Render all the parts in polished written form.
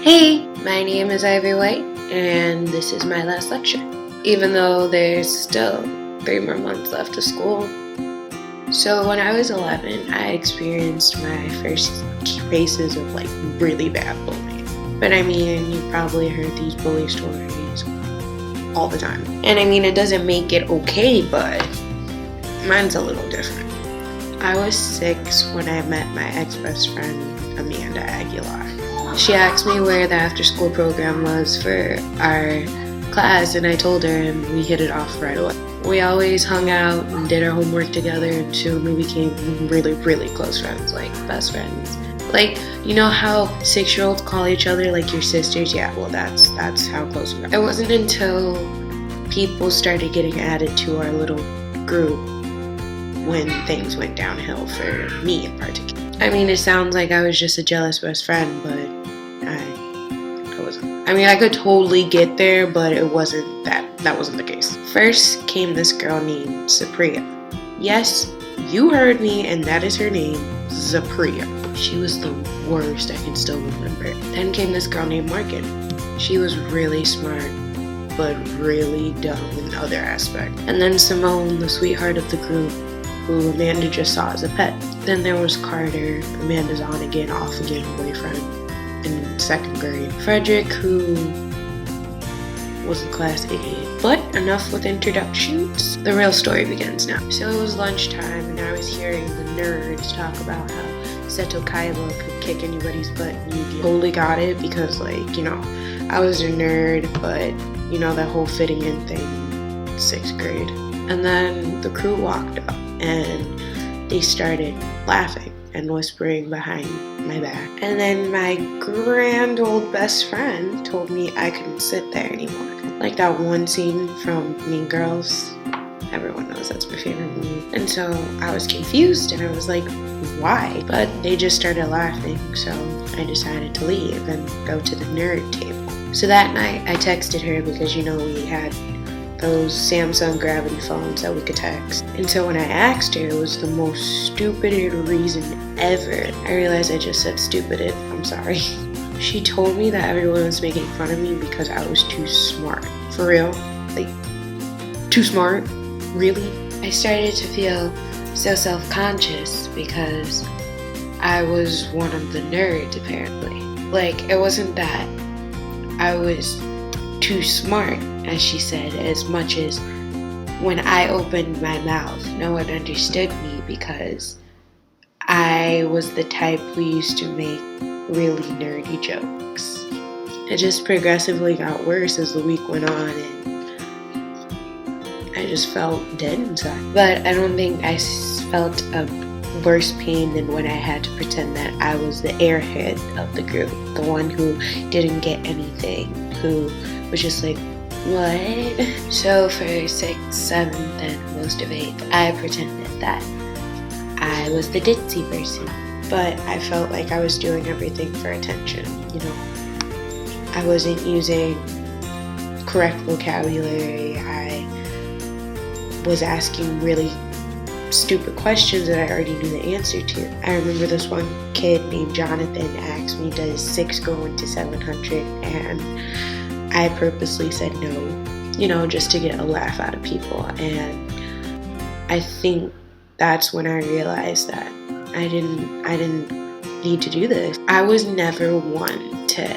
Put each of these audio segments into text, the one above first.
Hey, my name is Ivory White, and this is my last lecture, even though there's still 3 more months left of school. So when I was 11, I experienced my first cases of really bad bullying. But I mean, you probably heard these bully stories all the time. And I mean, it doesn't make it okay, but mine's a little different. I was 6 when I met my ex-best friend, Amanda Aguilar. She asked me where the after-school program was for our class, and I told her, and we hit it off right away. We always hung out and did our homework together, and soon we became really, really close friends, like best friends. You know how 6-year-olds call each other like your sisters? Yeah, well, that's how close we are. It wasn't until people started getting added to our little group when things went downhill for me in particular. I mean, it sounds like I was just a jealous best friend, but I wasn't. I mean, I could totally get there, but it wasn't that wasn't the case. First came this girl named Zapria. Yes, you heard me, and that is her name, Zapria. She was the worst, I can still remember. Then came this girl named Morgan. She was really smart, but really dumb in other aspects. And then Simone, the sweetheart of the group, who Amanda just saw as a pet. Then there was Carter, Amanda's on again, off again boyfriend in 2nd grade. Frederick, who was a class idiot. But enough with introductions. The real story begins now. So it was lunchtime, and I was hearing the nerds talk about how Seto Kaiba could kick anybody's butt in Yu-Gi-Oh! Totally got it because, I was a nerd, but, that whole fitting in thing, 6th grade. And then the crew walked up, and they started laughing and whispering behind my back. And then my grand old best friend told me I couldn't sit there anymore. Like that one scene from Mean Girls. Everyone knows that's my favorite movie. And so I was confused, and I was like, why? But they just started laughing, so I decided to leave and go to the nerd table. So that night I texted her because we had those Samsung Gravity phones that we could text. And so when I asked her, it was the most stupid reason ever. I realized I just said stupid. I'm sorry. She told me that everyone was making fun of me because I was too smart. For real? Too smart? Really? I started to feel so self-conscious because I was one of the nerds, apparently. It wasn't that I was too smart, as she said, as much as when I opened my mouth, no one understood me because I was the type who used to make really nerdy jokes. It just progressively got worse as the week went on, and I just felt dead inside. But I don't think I felt a worse pain than when I had to pretend that I was the airhead of the group, the one who didn't get anything, who was just like, what? So for 6th, 7th, and most of 8th, I pretended that I was the ditzy person. But I felt like I was doing everything for attention, I wasn't using correct vocabulary. I was asking really stupid questions that I already knew the answer to. I remember this one kid named Jonathan asked me, does 6 go into 700? And I purposely said no, just to get a laugh out of people. And I think that's when I realized that I didn't need to do this. I was never one to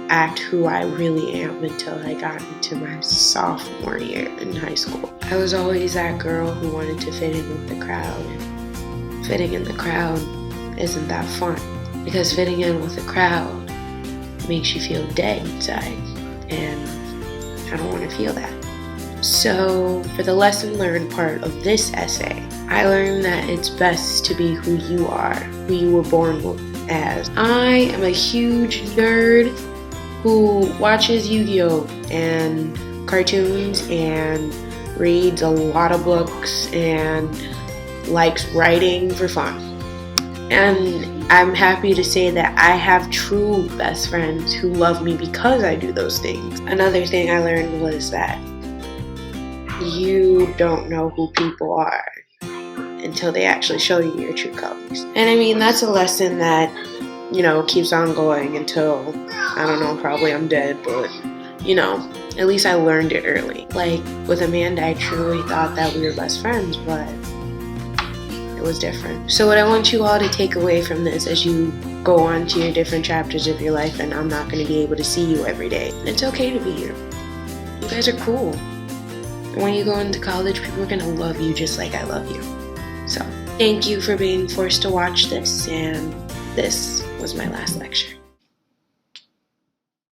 act who I really am until I got into my sophomore year in high school. I was always that girl who wanted to fit in with the crowd, and fitting in the crowd isn't that fun because fitting in with the crowd makes you feel dead inside, and I don't want to feel that. So for the lesson learned part of this essay, I learned that it's best to be who you are, who you were born as. I am a huge nerd who watches Yu-Gi-Oh! And cartoons and reads a lot of books and likes writing for fun. And I'm happy to say that I have true best friends who love me because I do those things. Another thing I learned was that you don't know who people are until they actually show you your true colors. And I mean, that's a lesson that keeps on going until, I don't know, probably I'm dead, but, at least I learned it early. Like, with Amanda, I truly thought that we were best friends, but it was different. So what I want you all to take away from this as you go on to your different chapters of your life, and I'm not going to be able to see you every day, it's okay to be you. You guys are cool. And when you go into college, people are going to love you just like I love you. So, thank you for being forced to watch this, and this was my last lecture.